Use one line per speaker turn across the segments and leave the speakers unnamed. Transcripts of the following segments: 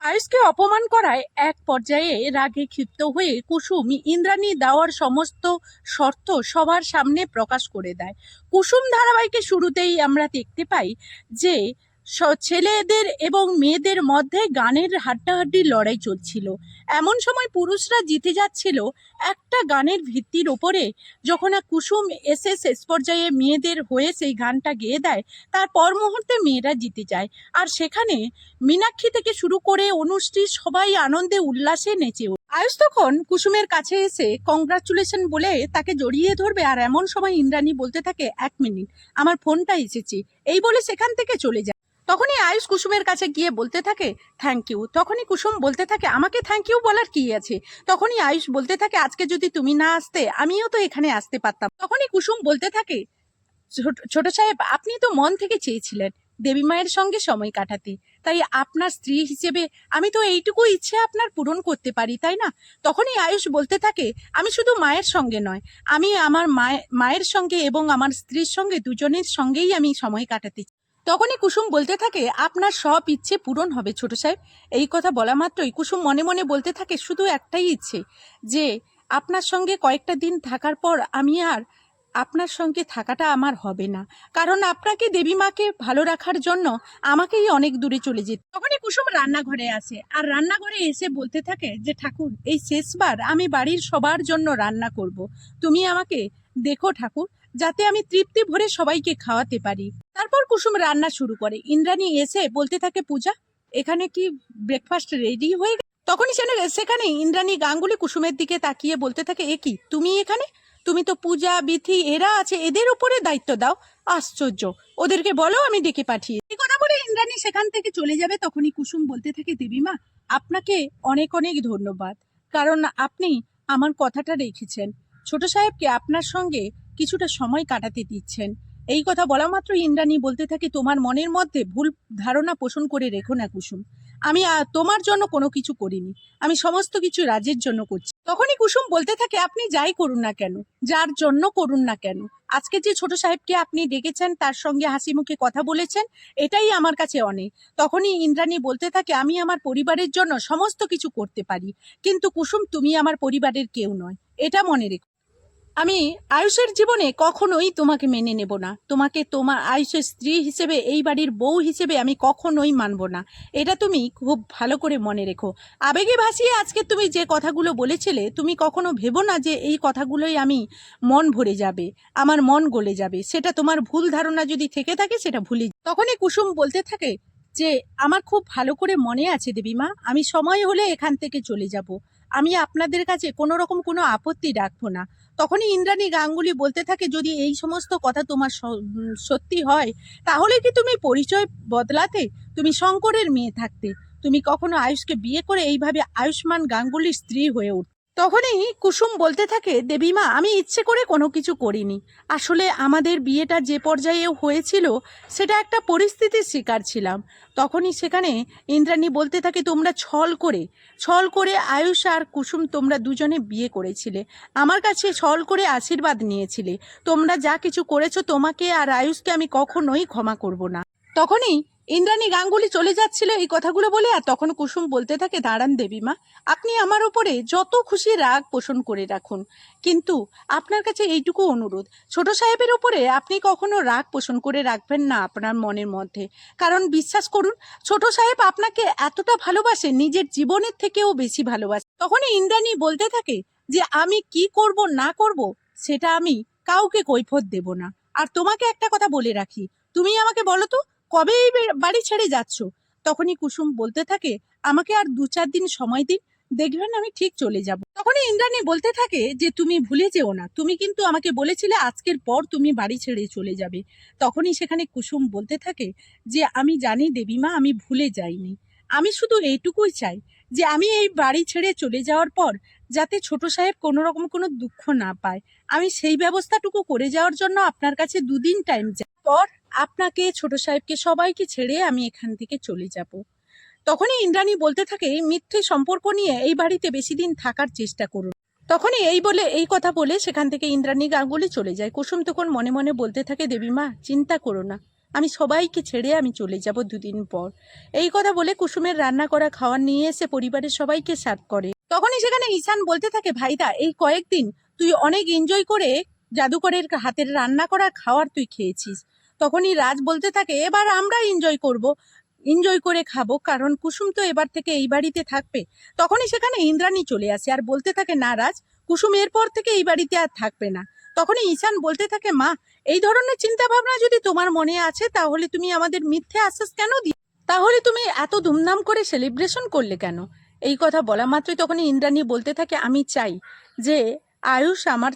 আয়ুষকে অপমান করায় এক পর্যায়ে রাগে ক্ষিপ্ত হয়ে কুসুম ইন্দ্রাণী দেওয়ার সমস্ত শর্ত সবার সামনে প্রকাশ করে দেয়। কুসুম ধারাবাহিকের শুরুতেই আমরা দেখতে পাই যে ছেলেদের এবং মেয়েদের মধ্যে গানের হাড্ডাহাড্ডি লড়াই চলছিল। এমন সময় পুরুষরা জিতে যাচ্ছিল একটা গানের ভিত্তির ওপরে। যখন কুসুম এসে শেষ পর্যায়ে মেয়েদের হয়ে সেই গানটা গেয়ে দেয়, তার পর মুহূর্তে মেয়েরা জিতে যায়। আর সেখানে মীনাক্ষী থেকে শুরু করে অনুশ্রী সবাই আনন্দে উল্লাসে নেচে ওঠে। আয়ুষ তখন কুসুমের কাছে এসে কংগ্রাচুলেশন বলে তাকে জড়িয়ে ধরবে, আর এমন সময় ইন্দ্রাণী বলতে থাকে, 1 মিনিট, আমার ফোনটা এসেছে, এই বলে সেখান থেকে চলে যায়। তখনই আয়ুষ কুসুমের কাছে গিয়ে বলতে থাকে থ্যাংক ইউ। তখনই কুসুম বলতে থাকে, আমাকে থ্যাংক ইউ বলার কি আছে? তখনই আয়ুষ বলতে থাকে, আজকে যদি তুমি না আসতে আমিও তো এখানে আসতে পারতাম। তখনই কুসুম বলতে থাকে, ছোট সাহেব, আপনি তো মন থেকে চেয়েছিলেন দেবী মায়ের সঙ্গে সময় কাটাতে, তাই আপনার স্ত্রী হিসেবে আমি তো এইটুকু ইচ্ছে আপনার পূরণ করতে পারি, তাই না? তখনই আয়ুষ বলতে থাকে, আমি শুধু মায়ের সঙ্গে নয়, আমি আমার মায়ের সঙ্গে এবং আমার স্ত্রীর সঙ্গে দুজনের সঙ্গেই আমি সময় কাটাতে চাই। তখনই কুসুম বলতে থাকে, আপনার সব ইচ্ছে পূরণ হবে ছোট সাহেব। এই কথা বলা মাত্রই কুসুম মনে মনে বলতে থাকে, শুধু একটাই ইচ্ছে, যে আপনার সঙ্গে কয়েকটা দিন থাকার পর আমি আর আপনার সঙ্গে থাকাটা আমার হবে না, কারণ আপনাকে দেবী মাকে ভালো রাখার জন্য আমাকেই অনেক দূরে চলে যেতে। তখনই কুসুম রান্নাঘরে আসে, আর রান্নাঘরে এসে বলতে থাকে যে ঠাকুর, এই শেষবার আমি বাড়ির সবার জন্য রান্না করব, তুমি আমাকে দেখো ঠাকুর, যাতে আমি তৃপ্তি ভরে সবাইকে খাওয়াতে পারি। তারপর কুসুম রান্না শুরু করে। ইন্দ্রাণী এসে বলতে থাকে, পূজা, এখানে কি ব্রেকফাস্ট রেডি হয়ে গেছে? তখনই সেখানে ইন্দ্রাণী গাঙ্গুলি কুসুমের দিকে তাকিয়ে বলতে থাকে, এ কি, তুমি এখানে? তুমি তো পূজা বিথি এরা আছে, এদের উপরে দায়িত্ব দাও। আশ্চর্য, ওদেরকে বলো আমি ডেকে পাঠিয়ে। এই কথা বলে ইন্দ্রাণী সেখান থেকে চলে যাবে। তখনই কুসুম বলতে থাকে, দেবীমা, আপনাকে অনেক অনেক ধন্যবাদ, কারণ আপনি আমার কথাটা রেখেছেন, ছোট সাহেবকে আপনার সঙ্গে কিছুটা সময় কাটাতে দিচ্ছেন। এই কথা বলা মাত্র ইন্দ্রাণী বলতে থাকে, তোমার মনের মধ্যে ভুল ধারণা পোষণ করে রেখো না কুসুম, আমি তোমার জন্য কোনো কিছু করিনি, আমি সমস্ত কিছু রাজের জন্য করছি। তখনই কুসুম বলতে থাকে, আপনি যাই করুন না কেন, যার জন্য করুন না কেন, আজকে যে ছোট সাহেবকে আপনি ডেকেছেন, তার সঙ্গে হাসি মুখে কথা বলেছেন, এটাই আমার কাছে অনেক। তখনই ইন্দ্রাণী বলতে থাকে, আমি আমার পরিবারের জন্য সমস্ত কিছু করতে পারি, কিন্তু কুসুম, তুমি আমার পরিবারের কেউ নয়, এটা মনে রেখো। আমি আয়ুষের জীবনে কখনোই তোমাকে মেনে নেব না, তোমাকে তোমার আয়ুষের স্ত্রী হিসেবে, এই বাড়ির বউ হিসেবে আমি কখনোই মানব না, এটা তুমি খুব ভালো করে মনে রেখো। আবেগে ভাসিয়ে আজকে তুমি যে কথাগুলো বলেছিলে, তুমি কখনো ভেবো না যে এই কথাগুলোই আমি মন ভরে যাবে, আমার মন গলে যাবে, সেটা তোমার ভুল ধারণা যদি থেকে থাকে সেটা ভুলে। তখনই কুসুম বলতে থাকে যে, আমার খুব ভালো করে মনে আছে দেবীমা, আমি সময় হলে এখান থেকে চলে যাব, আমি আপনাদের কাছে কোনো রকম কোনো আপত্তি রাখবো না। তখনই ইন্দ্রাণী গাঙ্গুলি বলতে থাকে, যদি এই সমস্ত কথা তোমার সত্যি হয়, তাহলে কি তুমি পরিচয় বদলাতে, তুমি শঙ্করের মেয়ে থাকতে, তুমি কখনো আয়ুষকে বিয়ে করে এইভাবে আয়ুষ্মান গাঙ্গুলির স্ত্রী হয়ে উঠ। তখনই কুসুম বলতে থাকে, দেবীমা, আমি ইচ্ছে করে কোনো কিছু করিনি, আসলে আমাদের বিয়েটা যে পর্যায়ে হয়েছিল সেটা একটা পরিস্থিতির শিকার ছিলাম। তখনই সেখানে ইন্দ্রাণী বলতে থাকে, তোমরা ছল করে আয়ুষ আর কুসুম তোমরা দুজনে বিয়ে করেছিলে, আমার কাছে ছল করে আশীর্বাদ নিয়েছিলে, তোমরা যা কিছু করেছো তোমাকে আর আয়ুষকে আমি কখনোই ক্ষমা করব না। তখনই ইন্দ্রাণী গাঙ্গুলি চলে যাচ্ছিল এই কথাগুলো বলে, আর তখন কুসুম বলতে থাকে, দাঁড়ান দেবীমা, আপনি আমার উপরে যত খুশি রাগ পোষণ করে রাখুন, কিন্তু আপনার কাছে এইটুকু অনুরোধ, ছোট সাহেবের উপরে আপনি কখনো রাগ পোষণ করে রাখবেন না আপনার মনের মধ্যে, কারণ বিশ্বাস করুন, ছোট সাহেব আপনাকে এতটা ভালোবাসে, নিজের জীবনের থেকেও বেশি ভালোবাসে। তখনই ইন্দ্রাণী বলতে থাকে যে, আমি কি করব না করব সেটা আমি কাউকে কৈফিয়ত দেব না। আর তোমাকে একটা কথা বলে রাখি, তুমি আমাকে বলো তো, কবে এই বাড়ি ছেড়ে যাচ্ছ? তখনই কুসুম বলতে থাকে, আমাকে আর 2-4 দিন সময় দিন, দেখবেন আমি ঠিক চলে যাব। তখনই ইন্দ্রাণী বলতে থাকে যে, তুমি ভুলে যেও না, তুমি কিন্তু আমাকে বলেছিলে আজকের পর তুমি বাড়ি ছেড়ে চলে যাবে। তখনই সেখানে কুসুম বলতে থাকে যে, আমি জানি দেবীমা, আমি ভুলে যাইনি, আমি শুধু এইটুকুই চাই যে আমি এই বাড়ি ছেড়ে চলে যাওয়ার পর যাতে ছোট সাহেব কোনো রকম কোনো দুঃখ না পায়, আমি সেই ব্যবস্থাটুকু করে যাওয়ার জন্য আপনার কাছে 2 দিন টাইম চাই, পর আপনাকে, ছোট সাহেবকে, সবাইকে ছেড়ে আমি এখান থেকে চলে যাব। তখনই ইন্দ্রাণী বলতে থাকে, মিথ্যে সম্পর্ক নিয়ে এই বাড়িতে বেশি দিন থাকার চেষ্টা করুন। তখনই এই কথা বলে সেখান থেকে ইন্দ্রাণী গাঙ্গুলি চলে যায়। কুসুম তখন মনে মনে বলতে থাকে, দেবীমা, চিন্তা করো না, আমি সবাইকে ছেড়ে আমি চলে যাব 2 দিন পর। এই কথা বলে কুসুমের রান্না করা খাবার নিয়ে এসে পরিবারের সবাইকে সার্ভ করে। তখনই সেখানে ঈশান বলতে থাকে, ভাইদা এই কয়েকদিন তুই অনেক এনজয় করে জাদুকরের হাতের রান্না করা খাবার তুই খেয়েছিস। তখনই রাজ বলতে থাকে, এবার আমরা এনজয় করব, এনজয় করে খাবো, কারণ কুসুম তো এবার থেকে এই বাড়িতে থাকবে। তখনই সেখানে ইন্দ্রাণী চলে আসে আর বলতে থাকে, না রাজ, কুসুম এরপর থেকে এই বাড়িতে আর থাকবে না। তখনই ঈশান বলতে থাকে, মা এই ধরনের চিন্তা ভাবনা যদি তোমার মনে আছে তাহলে তুমি আমাদের মিথ্যে আশ্বাস কেন দিলে? তাহলে তুমি এত ধুমধাম করে সেলিব্রেশন করলে কেন? এই কথা বলা মাত্রই তখনই ইন্দ্রাণী বলতে থাকে, আমি চাই যে আয়ুষ আমার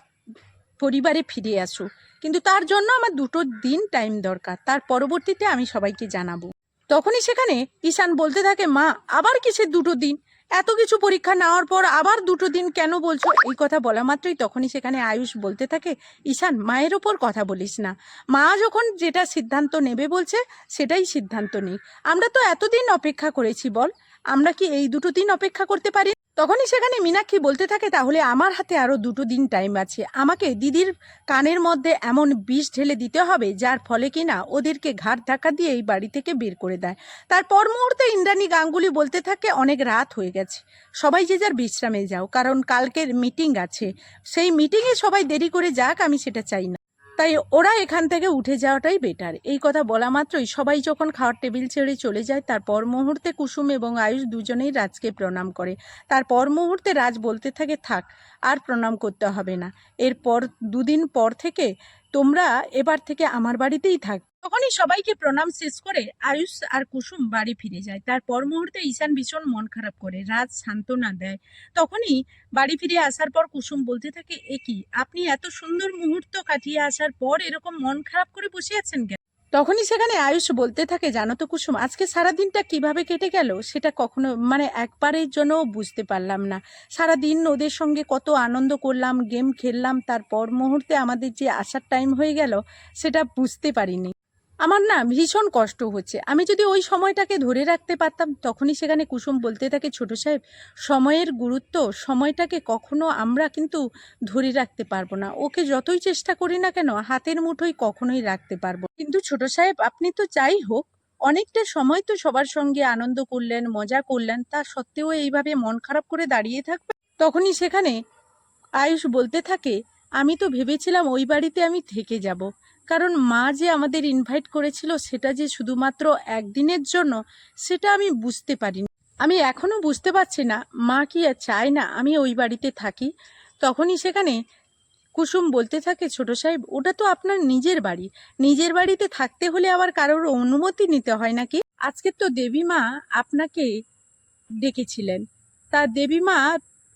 পরিবারে ফিরে আসুক, কিন্তু তার জন্য আমার 2 দিন টাইম দরকার, তার পরবর্তীতে আমি সবাইকে জানাবো। তখনই সেখানে ঈশান বলতে থাকে, মা আবার কিসের 2 দিন? এত কিছু পরীক্ষা নেওয়ার পর আবার 2 দিন কেন বলছো? এই কথা বলা মাত্রই তখনই সেখানে আয়ুষ বলতে থাকে, ঈশান মায়ের ওপর কথা বলিস না, মা যখন যেটা সিদ্ধান্ত নেবে বলছে সেটাই সিদ্ধান্ত নেই। আমরা তো এতদিন অপেক্ষা করেছি, বল আমরা কি এই 2 দিন অপেক্ষা করতে পারি? তখনই সেখানে মীনাক্ষী বলতে থাকে, তাহলে আমার হাতে আরো 2 দিন টাইম আছে, আমাকে দিদির কানের মধ্যে এমন বিষ ঢেলে দিতে হবে যার ফলে কিনা ওদেরকে ঘাট ধাক্কা দিয়ে এই বাড়ি থেকে বের করে দেয়। তারপর মুহূর্তে ইন্দ্রাণী গাঙ্গুলি বলতে থাকে, অনেক রাত হয়ে গেছে, সবাই যে যার বিশ্রামে যাও, কারণ কালকের মিটিং আছে, সেই মিটিংয়ে সবাই দেরি করে যাক, আমি সেটা চাই না, তাই ওরা এখান থেকে উঠে যাওয়াটাই বেটার। এই কথা বলা মাত্রই সবাই যখন খাওয়ার টেবিল ছেড়ে চলে যায়, তারপর মুহূর্তে কুসুম এবং আয়ুষ দুজনেই রাজকে প্রণাম করে। তারপর মুহূর্তে রাজ বলতে থাকে, থাক আর প্রণাম করতে হবে না, এরপর 2 দিন পর থেকে তোমরা এবার থেকে আমার বাড়িতেই থাক। তখনই সবাইকে প্রণাম শেষ করে আয়ুষ আর কুসুম বাড়ি ফিরে যায়। তারপর মুহূর্তে ঈশান ভীষণ মন খারাপ করে, রাজ সান্ত্বনা দেয়। তখনই বাড়ি ফিরে আসার পর কুসুম বলতে থাকে, এ কি আপনি এত সুন্দর মুহূর্ত কাটিয়ে আসার পর এরকম মন খারাপ করে বসে আছেন কেন? তখনই সেখানে আয়ুষ বলতে থাকে, জানো তো কুসুম, আজকে সারা দিনটা কিভাবে কেটে গেল সেটা কখনো একবারের জন্য বুঝতে পারলাম না। সারা দিন ওদের সঙ্গে কত আনন্দ করলাম, গেম খেললাম, তারপর মুহূর্তে আমাদের যে আসার টাইম হয়ে গেল সেটা বুঝতে পারিনি। আমার না ভীষণ কষ্ট হচ্ছে, আমি যদি ওই সময়টাকে ধরে রাখতে পারতাম। তখনই সেখানে কুসুম বলতে থাকে, ছোট সাহেব, সময়ের গুরুত্ব, সময়টাকে কখনো আমরা কিন্তু ধরে রাখতে পারবো না, ওকে যতই চেষ্টা করি না কেন হাতের মুঠোয় কখনোই রাখতে পারবো। কিন্তু ছোট সাহেব, আপনি তো যাই হোক অনেকটা সময় তো সবার সঙ্গে আনন্দ করলেন, মজা করলেন, তা সত্ত্বেও এইভাবে মন খারাপ করে দাঁড়িয়ে থাকবে? তখনই সেখানে আয়ুষ বলতে থাকে, আমি তো ভেবেছিলাম ওই বাড়িতে আমি থেকে যাব, কারণ মা যে আমাদের ইনভাইট করেছিল সেটা যে শুধুমাত্র একদিনের জন্য, সেটা আমি বুঝতে পারিনি। আমি এখনো বুঝতে পারছি না মা কি আর চায় না আমি ওই বাড়িতে থাকি। তখনই সেখানে কুসুম বলতে থাকে, ছোট সাহেব, ওটা তো আপনার নিজের বাড়ি, নিজের বাড়িতে থাকতে হলে আবার কারোর অনুমতি নিতে হয় নাকি? আজকে তো দেবী মা আপনাকে ডেকেছিলেন, তা দেবী মা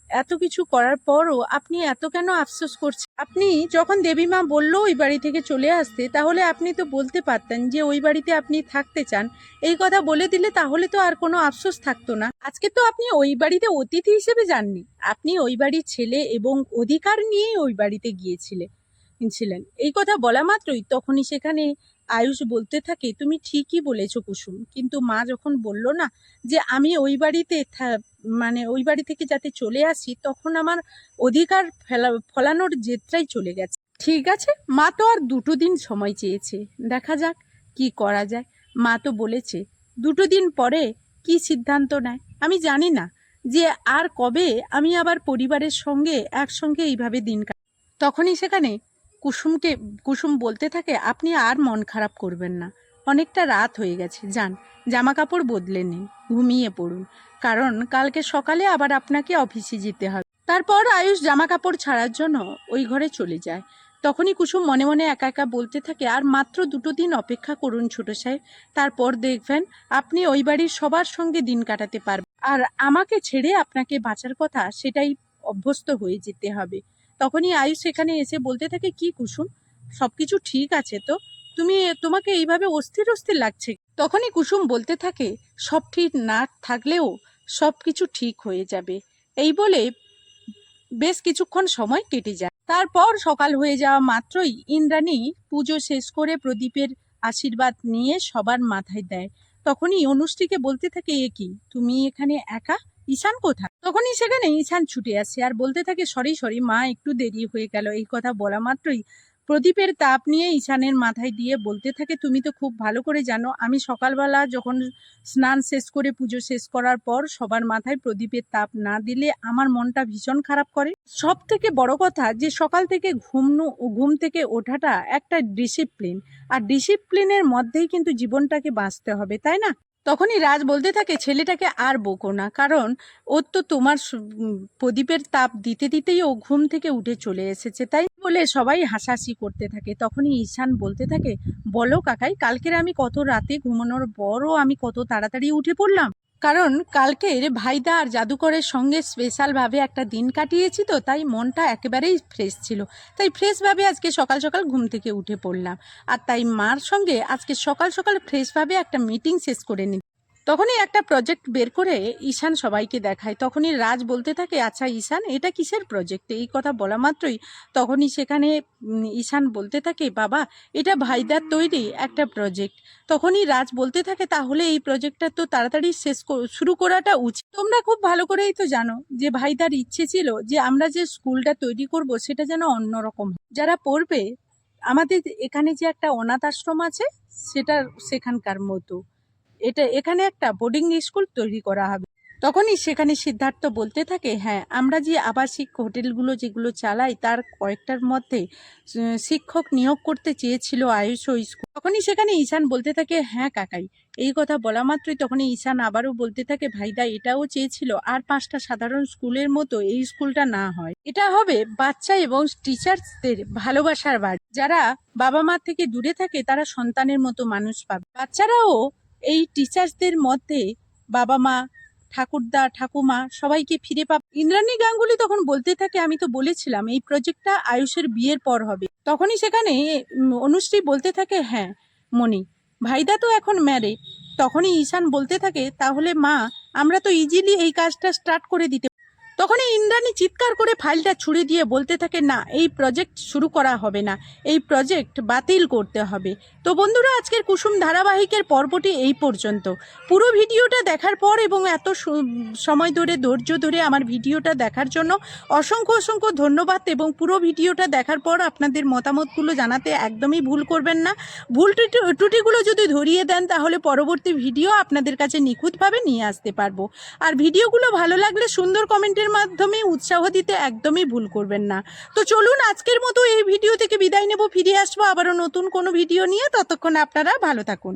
এত কিছু করার পরও আপনি এত কেন আফসোস করছেন? আপনি যখন দেবী মা বললো ওই বাড়ি থেকে চলে আসতে, তাহলে আপনি তো বলতে পারতেন যে ওই বাড়িতে আপনি থাকতে চান। এই কথা বলে দিলে তাহলে তো আর কোনো আফসোস থাকতো না। আজকে তো আপনি ওই বাড়িতে অতিথি হিসেবে যাননি, আপনি ওই বাড়ির ছেলে এবং অধিকার নিয়ে ওই বাড়িতে ছিলেন। এই কথা বলা মাত্রই তখনই সেখানে আয়ুষ বলতে থাকে, তুমি ঠিকই বলেছো কুসুম, কিন্তু মা যখন বলল না যে আমি ওই বাড়িতে ওই বাড়ি থেকে যাতে চলে আসি, তখন আমার অধিকার ফলানোর জেদটাই চলে গেছে। ঠিক আছে, মা তো আর 2 দিন সময় চেয়েছে, দেখা যাক কি করা যায়। মা তো বলেছে 2 দিন পরে কি সিদ্ধান্ত নেয় আমি জানি না, যে আর কবে আমি আবার পরিবারের সঙ্গে একসঙ্গে এইভাবে দিন তখনই সেখানে কুসুম বলতে থাকে, আপনি আর মন খারাপ করবেন না, অনেকটা রাত হয়ে গেছে, যান জামা কাপড় বদলে নিন, ঘুমিয়ে পড়ুন, কারণ কালকে সকালে আবার আপনাকে অফিসে যেতে হবে। তারপর আয়ুষ জামা কাপড় ছাড়ার জন্য ওই ঘরে চলে যায়। তখনই কুসুম মনে মনে একা একা বলতে থাকে, আর মাত্র 2 দিন অপেক্ষা করুন ছোট সাহেব, তারপর দেখবেন আপনি ওই বাড়ির সবার সঙ্গে দিন কাটাতে পারবেন, আর আমাকে ছেড়ে আপনাকে বাঁচার কথা সেটাই অভ্যস্ত হয়ে যেতে হবে। তখনই আয়ুষ সেখানে এসে বলতে থাকে, কি কুসুম, সবকিছু ঠিক আছে তো? তোমাকে এইভাবে অস্থির অস্থির লাগছে? তখনই কুসুম বলতে থাকে, সব ঠিক না থাকলেও সব কিছু ঠিক হয়ে যাবে। এই বলে বেশ কিছুক্ষণ সময় কেটে যায়। তারপর সকাল হয়ে যাওয়া মাত্রই ইন্দ্রাণী পুজো শেষ করে প্রদীপের আশীর্বাদ নিয়ে সবার মাথায় দেয়। তখনই অনুষ্ঠিকে বলতে থাকে, এ কি তুমি এখানে একা, ঈশান কোথায়? তখনই সেখানে ঈশান ছুটে আসে আর বলতে থাকে, সরি মা, একটু দেরি হয়ে গেল। এই কথা বলা মাত্রই প্রদীপের তাপ নিয়ে ঈশানের মাথায় দিয়ে বলতে থাকে, তুমি তো খুব ভালো করে জানো আমি সকালবেলা যখন স্নান শেষ করে পুজো শেষ করার পর সবার মাথায় প্রদীপের তাপ না দিলে আমার মনটা ভীষণ খারাপ করে। সব থেকে বড় কথা যে সকাল থেকে ঘুম থেকে ওঠাটা একটা ডিসিপ্লিন, আর ডিসিপ্লিনের মধ্যেই কিন্তু জীবনটাকে বাঁচতে হবে, তাই না? তখনই রাজ বলতে থাকে, ছেলেটাকে আর বকো না, কারণ ওর তো তোমার প্রদীপের তাপ দিতে দিতেই ও ঘুম থেকে উঠে চলে এসেছে, তাই বলে সবাই হাসাহাসি করতে থাকে। তখনই ঈশান বলতে থাকে, বলো কাকাই, কালকের আমি কত রাতে ঘুমানোর পরও আমি কত তাড়াতাড়ি উঠে পড়লাম, কারণ কালকের ভাইদা আর জাদুকরের সঙ্গে স্পেশালভাবে একটা দিন কাটিয়েছি, তো তাই মনটা একেবারেই ফ্রেশ ছিল, তাই ফ্রেশভাবে আজকে সকাল সকাল ঘুম থেকে উঠে পড়লাম, আর তাই মার সঙ্গে আজকে সকাল সকাল ফ্রেশভাবে একটা মিটিং শেষ করে নিই। তখনই একটা প্রজেক্ট বের করে ঈশান সবাইকে দেখায়। তখনই রাজ বলতে থাকে, আচ্ছা ঈশান, এটা কিসের প্রজেক্ট? এই কথা বলা মাত্রই তখনই সেখানে ঈশান বলতে থাকে, বাবা এটা ভাইদার তৈরি একটা প্রজেক্ট। তখনই রাজ বলতে থাকে, তাহলে এই প্রজেক্টটা তো তাড়াতাড়ি শুরু করাটা উচিত। তোমরা খুব ভালো করেই তো জানো যে ভাইদার ইচ্ছে ছিল যে আমরা যে স্কুলটা তৈরি করব সেটা যেন অন্যরকম হয়। যারা পড়বে, আমাদের এখানে যে একটা অনাথ আশ্রম আছে সেটা সেখানকার মতো এখানে একটা বোর্ডিং স্কুল তৈরি করা হবে। তখনই সেখানে সিদ্ধার্থ বলতে থাকে, হ্যাঁ আমরা যে আবাসিক হোটেলগুলো যেগুলো চালাই তার কয়েকটার মধ্যে শিক্ষক নিয়োগ করতে চেয়েছিল আয়ুষ স্কুল। তখনই সেখানে ঈশান বলতে থাকে, হ্যাঁ কাকাই। এই কথা বলা মাত্রই তখনই ঈশান আবারও বলতে থাকে, ভাইদা এটাও চেয়েছিল আর 5টা সাধারণ স্কুলের মতো এই স্কুলটা না হয়, এটা হবে বাচ্চা এবং টিচার্সদের ভালোবাসার বাড়ি। যারা বাবা মা থেকে দূরে থাকে তারা সন্তানের মতো মানুষ পাবে, বাচ্চারাও এই টিচার্সদের মধ্যে বাবা মা ঠাকুরদা ঠাকুমা সবাইকে ফিরে পাবে। ইন্দ্রাণী গাঙ্গুলি তখন বলতে থাকে, আমি তো বলেছিলাম এই প্রজেক্টটা আয়ুষের বিয়ের পর হবে। তখনই সেখানে অনুশ্রী বলতে থাকে, হ্যাঁ মণি, ভাইদা তো এখন ম্যারেড। তখনই ঈশান বলতে থাকে, তাহলে মা আমরা তো ইজিলি এই কাজটা স্টার্ট করে দিতে। তখনই ইন্দ্রাণী চিৎকার করে ফাইলটা ছুঁড়ে দিয়ে বলতে থাকে, না এই প্রজেক্ট শুরু করা হবে না, এই প্রজেক্ট বাতিল করতে হবে। তো বন্ধুরা, আজকের কুসুম ধারাবাহিকের পর্বটি এই পর্যন্ত। পুরো ভিডিওটা দেখার পর এবং এত সময় ধরে ধৈর্য ধরে আমার ভিডিওটা দেখার জন্য অসংখ্য অসংখ্য ধন্যবাদ, এবং পুরো ভিডিওটা দেখার পর আপনাদের মতামতগুলো জানাতে একদমই ভুল করবেন না। ভুল ত্রুটিগুলো যদি ধরিয়ে দেন তাহলে পরবর্তী ভিডিও আপনাদের কাছে নিখুঁতভাবে নিয়ে আসতে পারবো। আর ভিডিওগুলো ভালো লাগলে সুন্দর কমেন্টের মাধ্যমে উৎসাহ দিতে একদমই ভুল করবেন না। তো চলুন আজকের মতো এই ভিডিও থেকে বিদায় নেব, ফিরে আসবো আবারও নতুন কোনো ভিডিও নিয়ে। ততক্ষণ আপনারা ভালো থাকুন।